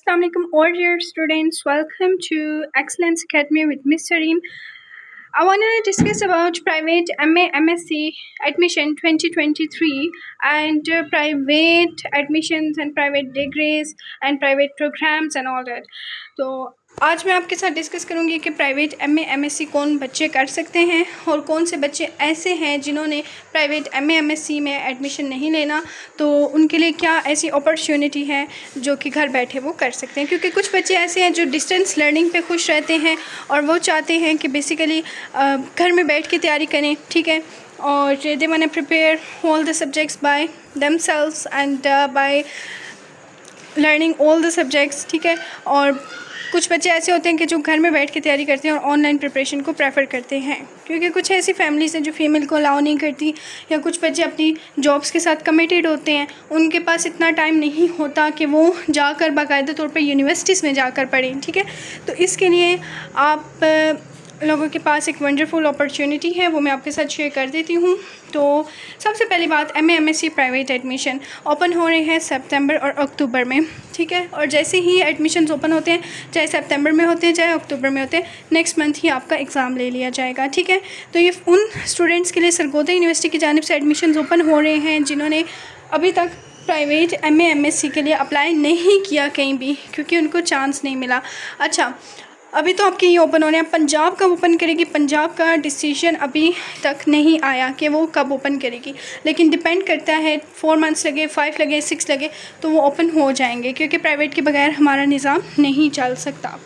Assalamualaikum all dear students. Welcome to Excellence Academy with Miss Sareem. I want to discuss about private MA MSc admission 2023 and private admissions and private degrees and private programs and all that. तो आज मैं आपके साथ discuss करूंगी कि private MA MSc कौन बच्चे कर सकते हैं और कौन से बच्चे ऐसे हैं जिन्होंने प्राइवेट MA MSc में एडमिशन नहीं लेना, तो उनके लिए क्या ऐसी अपॉर्चुनिटी है जो कि घर बैठे वो कर सकते हैं। क्योंकि कुछ बच्चे ऐसे हैं जो डिस्टेंस लर्निंग पे खुश रहते हैं और वो चाहते हैं कि बेसिकली घर में बैठ के तैयारी करें, ठीक है, और they want to prepare all the subjects by themselves and by learning all the subjects, ठीक है। और कुछ बच्चे ऐसे होते हैं कि जो घर में बैठ के तैयारी करते हैं और ऑनलाइन प्रिपरेशन को प्रेफर करते हैं, क्योंकि कुछ ऐसी फैमिलीज़ हैं जो फीमेल को अलाउ नहीं करती, या कुछ बच्चे अपनी जॉब्स के साथ कमिटेड होते हैं, उनके पास इतना टाइम नहीं होता कि वो जाकर बाकायदा तौर पर यूनिवर्सिटीज़ में जाकर पढ़ें, ठीक है। तो इसके लिए आप लोगों के पास एक वंडरफुल अपॉर्चुनिटी है, वो मैं आपके साथ शेयर कर देती हूँ। तो सबसे पहली बात, MA MSc private admission open हो रहे हैं सितंबर और अक्टूबर में, ठीक है। और जैसे ही एडमिशन्स ओपन होते हैं, चाहे सितंबर में होते हैं चाहे अक्टूबर में होते हैं, नेक्स्ट मंथ ही आपका एग्ज़ाम ले लिया जाएगा, ठीक है। तो ये उन स्टूडेंट्स के लिए सरगोदा यूनिवर्सिटी की जानिब से एडमिशन्स ओपन हो रहे हैं जिन्होंने अभी तक प्राइवेट MA MSc के लिए अप्लाई नहीं किया कहीं भी, क्योंकि उनको चांस नहीं मिला। अच्छा, अभी तो आपके ये ओपन हो रहे हैं। पंजाब कब ओपन करेगी, पंजाब का डिसीजन अभी तक नहीं आया कि वो कब ओपन करेगी, लेकिन डिपेंड करता है 4 मंथ्स लगे, 5 लगे, 6 लगे, तो वो ओपन हो जाएंगे, क्योंकि प्राइवेट के बगैर हमारा निज़ाम नहीं चल सकता।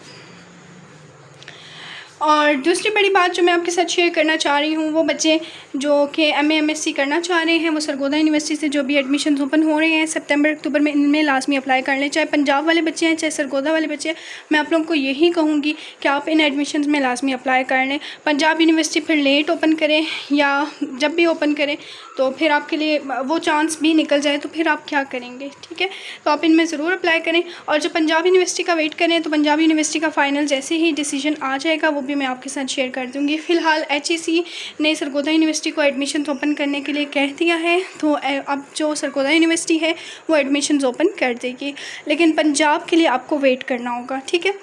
और दूसरी बड़ी बात जो मैं आपके साथ शेयर करना चाह रही हूँ, वो बच्चे जो कि MA MSc करना चाह रहे हैं, वो सरगोदा यूनिवर्सिटी से जो भी एडमिशन्स ओपन हो रहे हैं सितंबर अक्टूबर में, इनमें लाजमी अप्लाई कर लें। चाहे पंजाब वाले बच्चे हैं चाहे सरगोदा वाले बच्चे हैं, मैं आप लोगों को यही कहूँगी कि आप इन एडमिशन्स में लाजमी अप्लाई कर लें। पंजाब यूनिवर्सिटी फिर लेट ओपन करें या जब भी ओपन करें तो फिर आपके लिए वो चांस भी निकल जाए तो फिर आप क्या करेंगे, ठीक है। तो आप इनमें ज़रूर अप्लाई करें। और जब पंजाब यूनिवर्सिटी का वेट करें तो पंजाब यूनिवर्सिटी का फ़ाइनल जैसे ही डिसीजन आ जाएगा वो भी मैं आपके साथ शेयर कर दूंगी। फ़िलहाल HEC ने सरगोदा यूनिवर्सिटी को एडमिशन ओपन करने के लिए कह दिया है, तो अब जो सरगोदा यूनिवर्सिटी है वो एडमिशन ओपन कर देगी, लेकिन पंजाब के लिए आपको वेट करना होगा, ठीक है।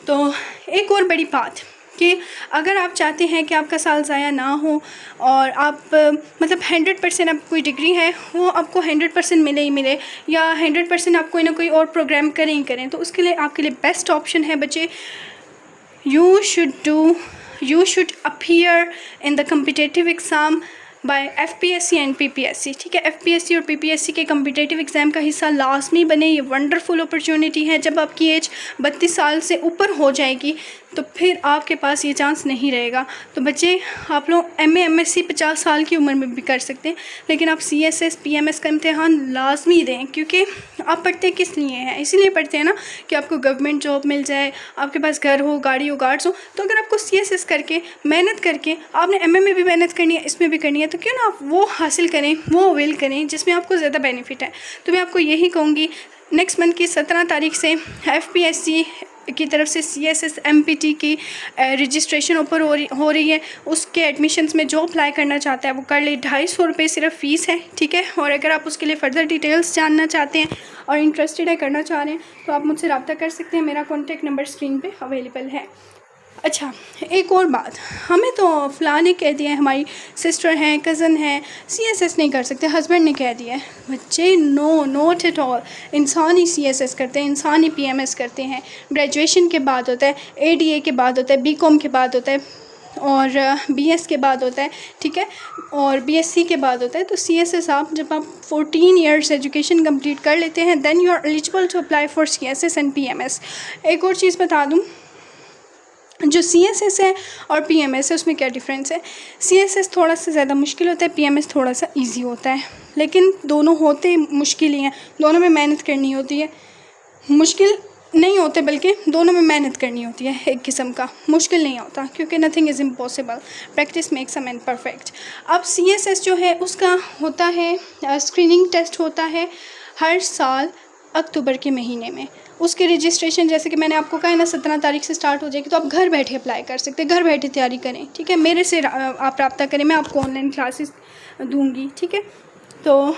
तो एक और बड़ी बात कि अगर आप चाहते हैं कि आपका साल ज़ाया ना हो और आप मतलब 100% आप कोई डिग्री है वो आपको 100% मिले ही मिले, या 100% आप कोई ना कोई और प्रोग्राम करें ही करें, तो उसके लिए आपके लिए बेस्ट ऑप्शन है बच्चे, you should appear in the competitive exam by FPSC and PPSC, ठीक है। FPSC और PPSC के कम्पिटेटिव एग्ज़ाम का हिस्सा लाजमी बने। ये वंडरफुल अपॉर्चुनिटी है। जब आपकी एज 32 साल से ऊपर हो जाएगी तो फिर आपके पास ये चांस नहीं रहेगा। तो बच्चे, आप लोग MA MSc 50 साल की उम्र में भी कर सकते हैं, लेकिन आप CSS PMS का इम्तिहान लाजमी दें, क्योंकि आप पढ़ते किस लिए हैं, इसीलिए पढ़ते हैं ना कि आपको गवर्नमेंट जॉब मिल जाए, आपके पास घर हो, गाड़ी हो, गार्ड्स हो। तो अगर आपको CSS करके मेहनत करके आपने MA में भी मेहनत करनी है, इसमें भी करनी है, तो क्यों ना आप वो हासिल करें, वो अवेल करें जिसमें आपको ज़्यादा बेनिफिट है। तो मैं आपको यही कहूँगी, नेक्स्ट मंथ की 17 तारीख से FPSC की तरफ से CSS MPT की रजिस्ट्रेशन ऊपर हो रही है। उसके एडमिशन्स में जो अप्लाई करना चाहता है वो कर ले। 250 रुपये सिर्फ फ़ीस है, ठीक है। और अगर आप उसके लिए फ़र्दर डिटेल्स जानना चाहते हैं और इंटरेस्टेड है, करना चाह रहे हैं, तो आप मुझसे रब्ता कर सकते हैं। मेरा कॉन्टैक्ट नंबर स्क्रीन पे अवेलेबल है। अच्छा, एक और बात, हमें तो फ़लाँ ने कह दिया है, हमारी सिस्टर हैं, कज़न हैं, CSS नहीं कर सकते, हस्बैंड ने कह दिया है। बच्चे, नो, नॉट एट ऑल। इंसान ही CSS करते हैं, इंसान ही PMS करते हैं। ग्रेजुएशन के बाद होता है, ADA के बाद होता है, BCom के बाद होता है, और BS के बाद होता है, ठीक है, और BSc के बाद होता है। तो CSS जब आप 14 ईयर्स एजुकेशन कंप्लीट कर लेते हैं, then you are eligible to apply for CSS and PMS। एक और चीज़ बता दूँ, जो CSS है और PMS है उसमें क्या डिफरेंस है। CSS थोड़ा सा ज़्यादा मुश्किल होता है, PMS थोड़ा सा इजी होता है, लेकिन दोनों होते मुश्किल ही हैं। दोनों में मेहनत करनी होती है, मुश्किल नहीं होते बल्कि दोनों में मेहनत करनी होती है। एक किस्म का मुश्किल नहीं होता, क्योंकि nothing is impossible, practice makes a man perfect. अब CSS जो है उसका होता है स्क्रीनिंग टेस्ट होता है हर साल अक्टूबर के महीने में। उसके रजिस्ट्रेशन जैसे कि मैंने आपको कहा है ना 17 तारीख से स्टार्ट हो जाएगी, तो आप घर बैठे अप्लाई कर सकते हैं, घर बैठे तैयारी करें, ठीक है। मेरे से आप रब्ता करें, मैं आपको ऑनलाइन क्लासेस दूंगी, ठीक है। तो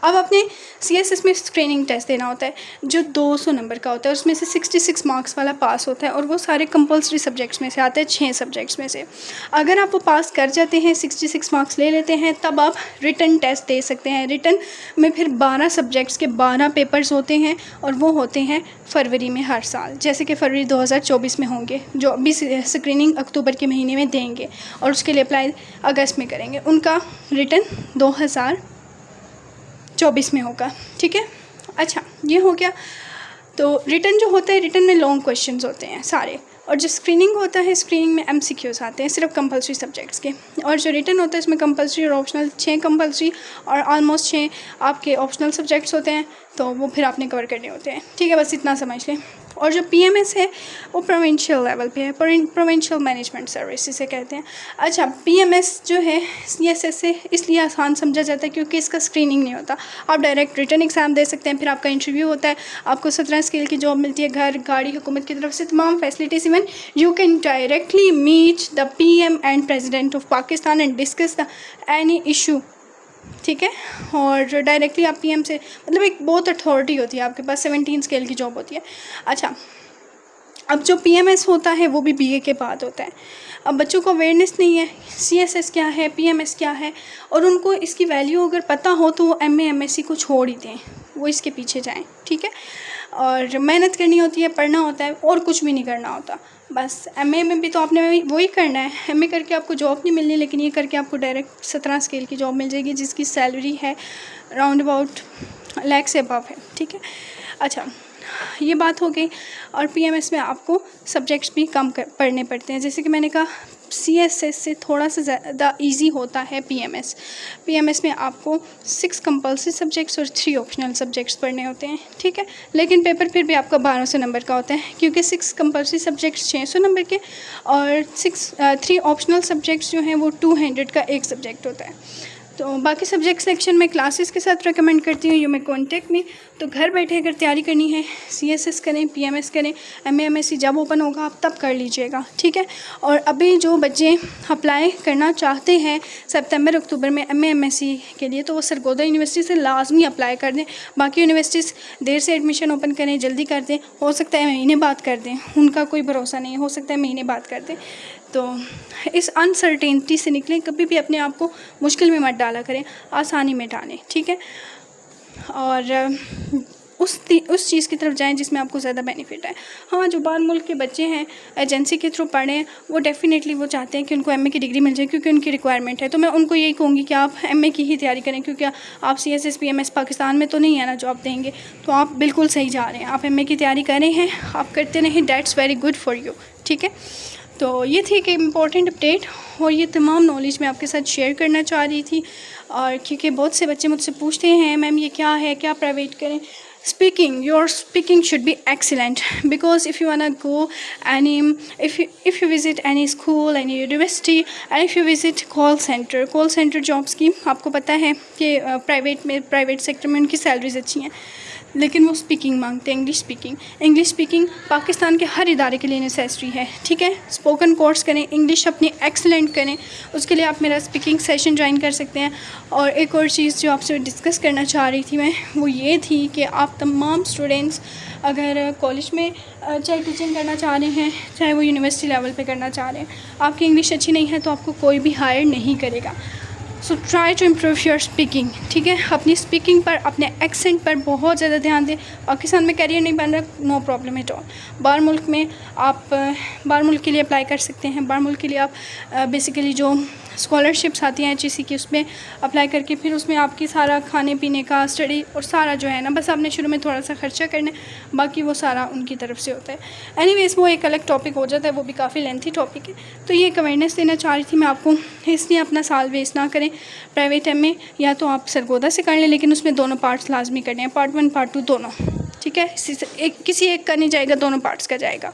अब अपने CSS में स्क्रीनिंग टेस्ट देना होता है जो 200 नंबर का होता है, उसमें से 66 मार्क्स वाला पास होता है और वो सारे कंपलसरी सब्जेक्ट्स में से आता है, 6 सब्जेक्ट्स में से। अगर आप वो पास कर जाते हैं, 66 मार्क्स ले लेते हैं, तब आप रिटन टेस्ट दे सकते हैं। रिटन में फिर 12 सब्जेक्ट्स के 12 पेपर्स होते हैं और वो होते हैं फरवरी में हर साल, जैसे कि फरवरी 2024 में होंगे, जो अभी स्क्रीनिंग अक्टूबर के महीने में देंगे और उसके लिए अप्लाई अगस्त में करेंगे। उनका रिटन 2024 में होगा, ठीक है। अच्छा, ये हो गया। तो रिटन जो होता है, रिटन में लॉन्ग क्वेश्चंस होते हैं सारे, और जो स्क्रीनिंग होता है, स्क्रीनिंग में MCQs आते हैं सिर्फ कंपलसरी सब्जेक्ट्स के, और जो रिटन होता है इसमें कंपलसरी और ऑप्शनल 6 कंपलसरी और ऑलमोस्ट 6 आपके ऑप्शनल सब्जेक्ट्स होते हैं, तो वो फिर आपने कवर करने होते हैं, ठीक है। बस इतना समझ लें। और जो PMS है वो प्रोविंशियल लेवल पे है, प्रोविंशियल मैनेजमेंट सर्विस इसे कहते हैं। अच्छा, PMS जो है CSS से इसलिए आसान समझा जाता है क्योंकि इसका स्क्रीनिंग नहीं होता। आप डायरेक्ट रिटन एग्ज़ाम दे सकते हैं, फिर आपका इंटरव्यू होता है, आपको 17 स्केल की जॉब मिलती है, घर, गाड़ी, हुकूमत की तरफ से तमाम facilities. Even you can directly meet the PM and president of Pakistan and discuss the any issue, ठीक है। और डायरेक्टली आप PM से, मतलब एक बहुत अथॉरिटी होती है आपके पास, 17 स्केल की जॉब होती है। अच्छा, अब जो PMS होता है वो भी BA के बाद होता है। अब बच्चों को अवेयरनेस नहीं है CSS क्या है, PMS क्या है, और उनको इसकी वैल्यू अगर पता हो तो वो MA MSc को छोड़ ही दें, वो इसके पीछे जाएं, ठीक है। और मेहनत करनी होती है, पढ़ना होता है, और कुछ भी नहीं करना होता। बस MA में भी तो आपने वही करना है, MA करके आपको जॉब नहीं मिलनी, लेकिन ये करके आपको डायरेक्ट 17 स्केल की जॉब मिल जाएगी जिसकी सैलरी है राउंड अबाउट लाख से अबव है, ठीक है। अच्छा, ये बात हो गई। और PMS में आपको सब्जेक्ट्स भी कम पढ़ने पड़ते हैं, जैसे कि मैंने कहा CSS से थोड़ा सा ज़्यादा इजी होता है PMS में आपको 6 कंपल्सरी सब्जेक्ट्स और 3 ऑप्शनल सब्जेक्ट्स पढ़ने होते हैं, ठीक है। लेकिन पेपर फिर भी आपका 1200 नंबर का होता है, क्योंकि 6 कंपल्सरी सब्जेक्ट्स 600 नंबर के और 3 ऑप्शनल सब्जेक्ट्स जो हैं वो 200 का एक सब्जेक्ट होता है। तो बाकी सब्जेक्ट सिलेक्शन में क्लासेस के साथ रेकमेंड करती हूँ, यू मे कॉन्टेक्ट मी। तो घर बैठे अगर तैयारी करनी है, CSS करें, PMS करें, MA MSc जब ओपन होगा आप तब कर लीजिएगा, ठीक है। और अभी जो बच्चे अप्लाई करना चाहते हैं सितंबर अक्टूबर में MA MSc के लिए, तो वो सरगोदा यूनिवर्सिटी से लाजमी अप्लाई कर दें। बाकी यूनिवर्सिटीज़ देर से एडमिशन ओपन करें, जल्दी कर दें, हो सकता है महीने बाद कर दें, उनका कोई भरोसा नहीं है, हो सकता है महीने बाद कर दें। तो इस अनसर्टेनिटी से निकलें, कभी भी अपने आप को मुश्किल में मत डाला करें, आसानी में डालें, ठीक है। और उस चीज़ की तरफ जाएं जिसमें आपको ज़्यादा बेनिफिट है। हाँ, जो बाहर मुल्क के बच्चे हैं एजेंसी के थ्रू पढ़ें, वो डेफ़िनेटली वो चाहते हैं कि उनको MA की डिग्री मिल जाए क्योंकि उनकी रिक्वायरमेंट है। तो मैं उनको यही कहूँगी कि आप MA की ही तैयारी करें, क्योंकि आप CSS PMS पाकिस्तान में तो नहीं है ना जॉब देंगे, तो आप बिल्कुल सही जा रहे हैं। आप MA की तैयारी कर रहे हैं, आप करते रहें, that's very good for you, ठीक है। तो ये थी एक इम्पॉर्टेंट अपडेट, और ये तमाम नॉलेज मैं आपके साथ शेयर करना चाह रही थी। और क्योंकि बहुत से बच्चे मुझसे पूछते हैं मैम ये क्या है, क्या प्राइवेट करें। your speaking should be excellent, because if you wanna go if you visit any school, any university, and if you visit call center jobs की आपको पता है कि प्राइवेट सेक्टर में उनकी सैलरीज अच्छी हैं, लेकिन वो स्पीकिंग मांगते हैं, इंग्लिश स्पीकिंग पाकिस्तान के हर इदारे के लिए नेसेसरी है, ठीक है। स्पोकन कोर्स करें, इंग्लिश अपनी एक्सीलेंट करें, उसके लिए आप मेरा स्पीकिंग सेशन ज्वाइन कर सकते हैं। और एक और चीज़ जो आपसे डिस्कस करना चाह रही थी मैं, वो ये थी कि आप तमाम स्टूडेंट्स अगर कॉलेज में चाहे टीचिंग करना चाह रहे हैं, चाहे वो यूनिवर्सिटी लेवल पे करना चाह रहे हैं, आपकी इंग्लिश अच्छी नहीं है तो आपको कोई भी हायर नहीं करेगा। So try to improve your speaking, ठीक है। अपनी स्पीकिंग पर, अपने एक्सेंट पर बहुत ज़्यादा ध्यान दें। पाकिस्तान में कैरियर नहीं बन रहा, नो प्रॉब्लम एट ऑल। बाहर मुल्क में आप बाहर मुल्क के लिए अप्लाई कर सकते हैं। बाहर मुल्क के लिए आप बेसिकली जो स्कॉलरशिप्स आती हैं HEC की, उसमें अप्लाई करके फिर उसमें आपकी सारा खाने पीने का, स्टडी और सारा जो है ना, बस आपने शुरू में थोड़ा सा खर्चा करना है, बाकी वो सारा उनकी तरफ से होता है। एनीवेज़ वो एक अलग टॉपिक हो जाता है, वो भी काफ़ी लेंथी टॉपिक है। तो ये एक अवेयरनेस देना चाह रही थी मैं आपको, इसलिए अपना साल वेस्ट ना करें। प्राइवेट MA या तो आप सरगोदा से कर लें, लेकिन उसमें दोनों पार्ट्स लाजमी करने हैं, पार्ट 1 पार्ट 2 दोनों, ठीक है। किसी एक का नहीं जाएगा, दोनों पार्ट्स का जाएगा।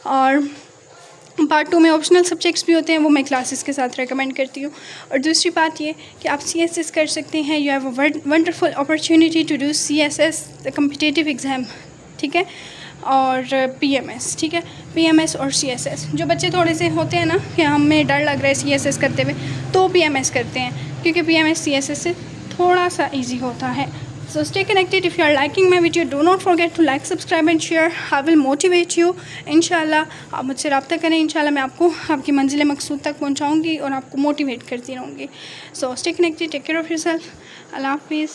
और पार्ट 2 में ऑप्शनल सब्जेक्ट्स भी होते हैं, वो मैं क्लासेस के साथ रेकमेंड करती हूँ। और दूसरी बात ये कि आप CSS कर सकते हैं, you have a wonderful opportunity to do CSS the competitive exam, ठीक है। और PMS, ठीक है, PMS और CSS। जो बच्चे थोड़े से होते हैं ना कि हमें डर लग रहा है CSS करते हुए, तो PMS करते हैं, क्योंकि PMS CSS से थोड़ा सा ईजी होता है। So stay connected. If you are liking my video, do not forget to like, subscribe and share. I will motivate you. इंशाल्लाह आप मुझसे रब्ता करें, इंशाल्लाह मैं आपको आपकी मंजिल मकसूद तक पहुंचाऊंगी और आपको मोटिवेट करती रहूँगी। So stay connected. Take care of yourself. अल्लाह हाफिज़।